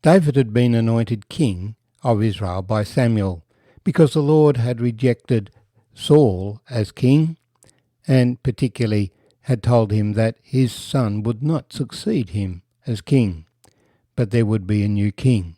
David had been anointed king of Israel by Samuel because the Lord had rejected Saul as king and particularly had told him that his son would not succeed him as king, but there would be a new king.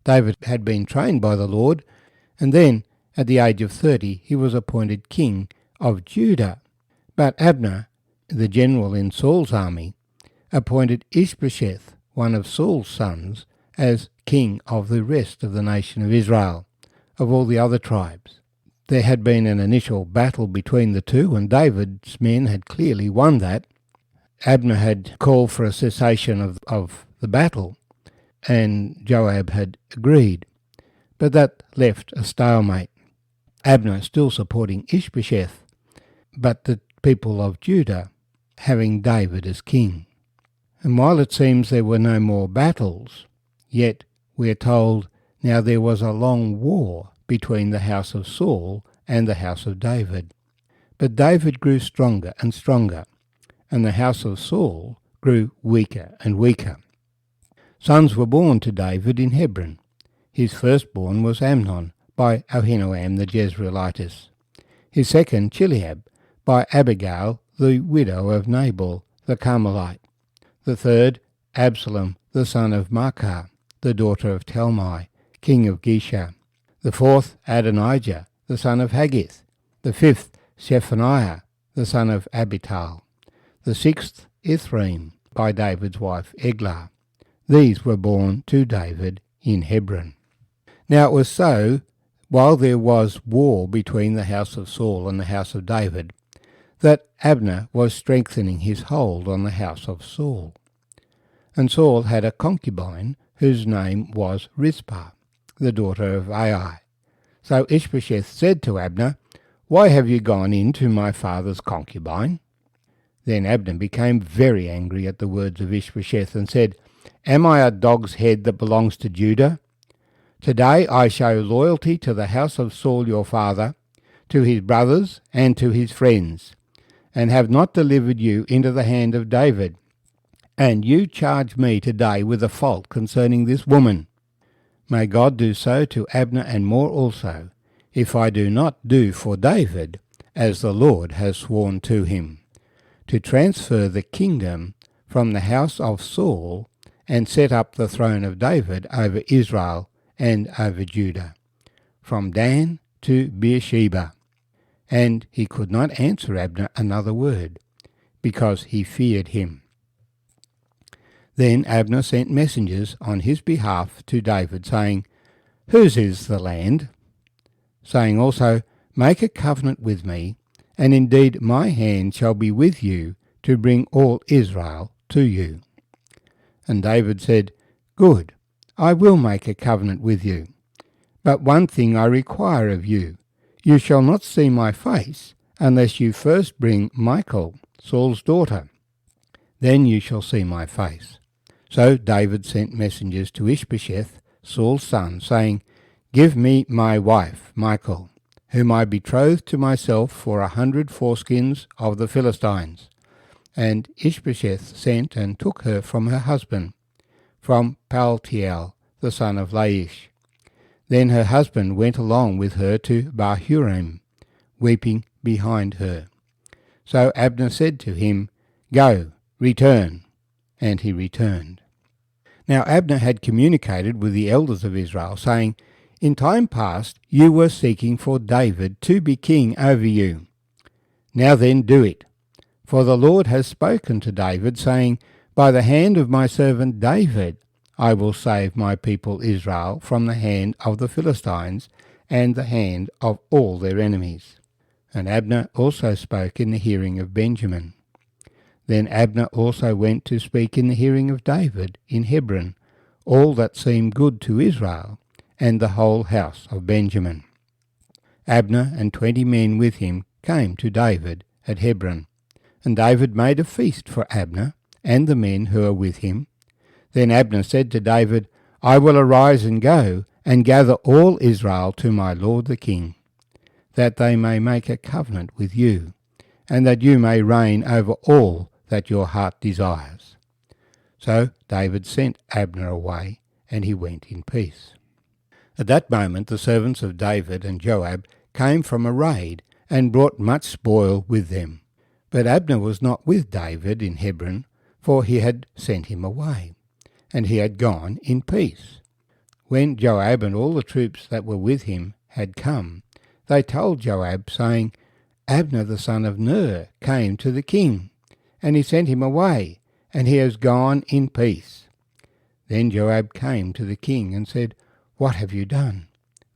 David had been trained by the Lord, and then, at the age of 30, he was appointed king of Judah. But Abner, the general in Saul's army, appointed Ishbosheth, one of Saul's sons, as king of the rest of the nation of Israel, of all the other tribes. There had been an initial battle between the two, and David's men had clearly won that. Abner had called for a cessation of the battle, and Joab had agreed. But that left a stalemate. Abner still supporting Ishbosheth, but the people of Judah having David as king. And while it seems there were no more battles, yet we are told now there was a long war between the house of Saul and the house of David. But David grew stronger and stronger, and the house of Saul grew weaker and weaker. Sons were born to David in Hebron. His firstborn was Amnon by Ahinoam the Jezreelitess. His second, Chileab, by Abigail the widow of Nabal the Carmelite. The third, Absalom the son of Maachah, the daughter of Talmai, king of Geshur. The fourth, Adonijah the son of Haggith. The fifth, Shephaniah the son of Abital. The sixth, Ithream, by David's wife Eglah. These were born to David in Hebron. Now it was so, while there was war between the house of Saul and the house of David, that Abner was strengthening his hold on the house of Saul. And Saul had a concubine whose name was Rizpah, the daughter of Ai. So Ishbosheth said to Abner, "Why have you gone in to my father's concubine?" Then Abner became very angry at the words of Ishbosheth and said, "Am I a dog's head that belongs to Judah? Today I show loyalty to the house of Saul your father, to his brothers and to his friends, and have not delivered you into the hand of David. And you charge me today with a fault concerning this woman. May God do so to Abner and more also, if I do not do for David as the Lord has sworn to him, to transfer the kingdom from the house of Saul and set up the throne of David over Israel and over Judah, from Dan to Beersheba." And he could not answer Abner another word, because he feared him. Then Abner sent messengers on his behalf to David, saying, "Whose is the land?" Saying also, "Make a covenant with me, and indeed my hand shall be with you to bring all Israel to you." And David said, "Good, I will make a covenant with you. But one thing I require of you. You shall not see my face unless you first bring Michal, Saul's daughter. Then you shall see my face." So David sent messengers to Ishbosheth, Saul's son, saying, "Give me my wife, Michal, whom I betrothed to myself for 100 foreskins of the Philistines." And Ishbosheth sent and took her from her husband, from Paltiel, the son of Laish. Then her husband went along with her to Bahurim, weeping behind her. So Abner said to him, "Go, return." And he returned. Now Abner had communicated with the elders of Israel, saying, "In time past you were seeking for David to be king over you. Now then do it. For the Lord has spoken to David, saying, By the hand of my servant David I will save my people Israel from the hand of the Philistines and the hand of all their enemies." And Abner also spoke in the hearing of Benjamin. Then Abner also went to speak in the hearing of David in Hebron, all that seemed good to Israel, and the whole house of Benjamin. Abner and 20 men with him came to David at Hebron, and David made a feast for Abner and the men who were with him. Then Abner said to David, "I will arise and go, and gather all Israel to my lord the king, that they may make a covenant with you, and that you may reign over all that your heart desires." So David sent Abner away, and he went in peace. At that moment the servants of David and Joab came from a raid and brought much spoil with them. But Abner was not with David in Hebron, for he had sent him away, and he had gone in peace. When Joab and all the troops that were with him had come, they told Joab, saying, Abner the son of Ner came to the king, and he sent him away, and he has gone in peace. Then Joab came to the king and said, What have you done?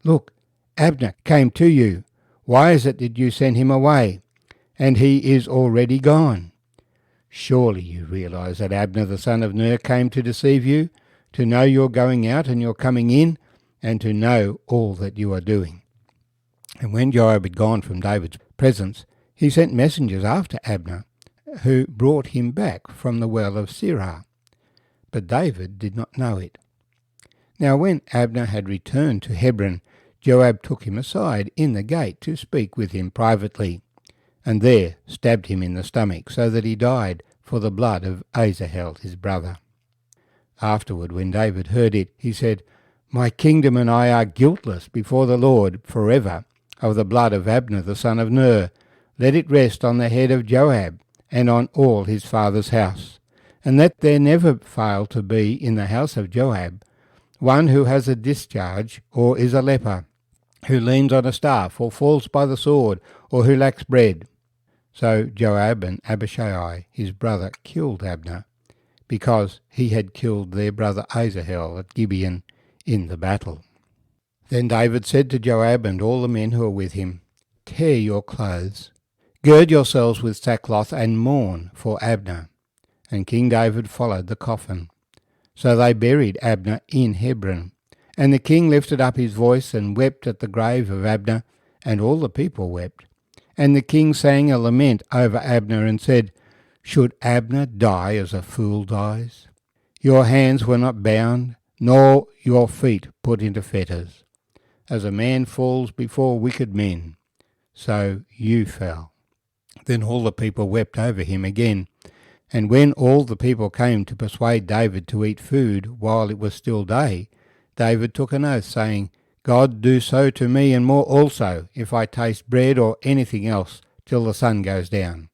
Look, Abner came to you. Why is it that you sent him away, and he is already gone? Surely you realize that Abner the son of Ner came to deceive you, to know your going out and your coming in, and to know all that you are doing. And when Joab had gone from David's presence, he sent messengers after Abner, who brought him back from the well of Sirah. But David did not know it. Now when Abner had returned to Hebron, Joab took him aside in the gate to speak with him privately, and there stabbed him in the stomach, so that he died for the blood of Asahel his brother. Afterward, when David heard it, he said, My kingdom and I are guiltless before the Lord forever of the blood of Abner the son of Ner. Let it rest on the head of Joab and on all his father's house, and let there never fail to be in the house of Joab one who has a discharge or is a leper, who leans on a staff or falls by the sword, or who lacks bread. So Joab and Abishai his brother killed Abner, because he had killed their brother Asahel at Gibeon in the battle. Then David said to Joab and all the men who were with him, Tear your clothes, gird yourselves with sackcloth, and mourn for Abner. And King David followed the coffin. So they buried Abner in Hebron. And the king lifted up his voice and wept at the grave of Abner, and all the people wept. And the king sang a lament over Abner and said, Should Abner die as a fool dies? Your hands were not bound, nor your feet put into fetters. As a man falls before wicked men, so you fell. Then all the people wept over him again. And when all the people came to persuade David to eat food while it was still day, David took an oath, saying, God do so to me and more also, if I taste bread or anything else till the sun goes down.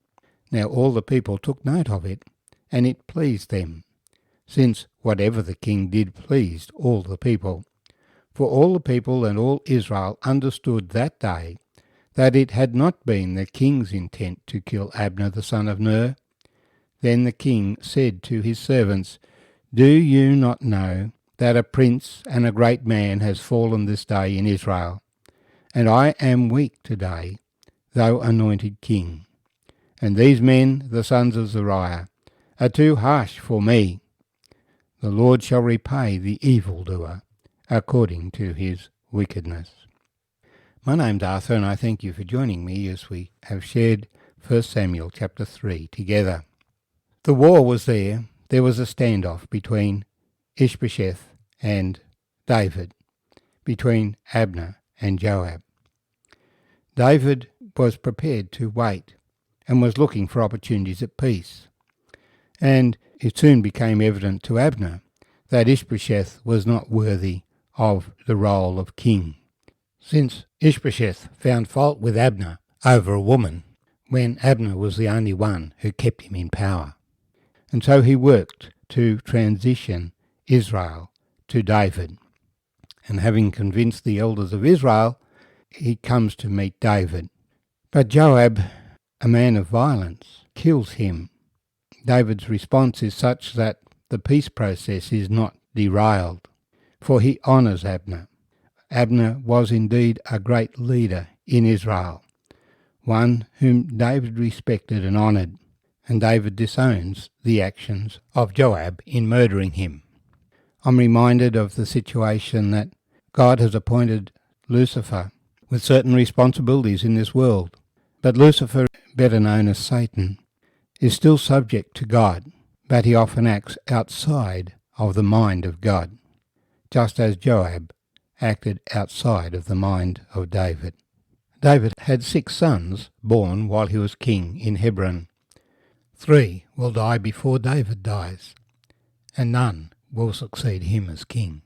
Now all the people took note of it, and it pleased them, since whatever the king did pleased all the people. For all the people and all Israel understood that day that it had not been the king's intent to kill Abner the son of Ner. Then the king said to his servants, Do you not know that a prince and a great man has fallen this day in Israel? And I am weak today, though anointed king. And these men, the sons of Zeruiah, are too harsh for me. The Lord shall repay the evildoer according to his wickedness. My name's Arthur, and I thank you for joining me as we have shared 1 Samuel chapter 3 together. The war was there. There was a standoff between Ishbosheth and David, between Abner and Joab. David was prepared to wait and was looking for opportunities at peace. And it soon became evident to Abner that Ishbosheth was not worthy of the role of king, since Ishbosheth found fault with Abner over a woman, when Abner was the only one who kept him in power. And so he worked to transition Israel to David. And having convinced the elders of Israel, he comes to meet David. But Joab, a man of violence, kills him. David's response is such that the peace process is not derailed, for he honours Abner. Abner was indeed a great leader in Israel, one whom David respected and honoured, and David disowns the actions of Joab in murdering him. I'm reminded of the situation that God has appointed Lucifer with certain responsibilities in this world, but Lucifer, better known as Satan, is still subject to God, but he often acts outside of the mind of God, just as Joab acted outside of the mind of David. David had 6 sons born while he was king in Hebron. 3 will die before David dies, and none will succeed him as king.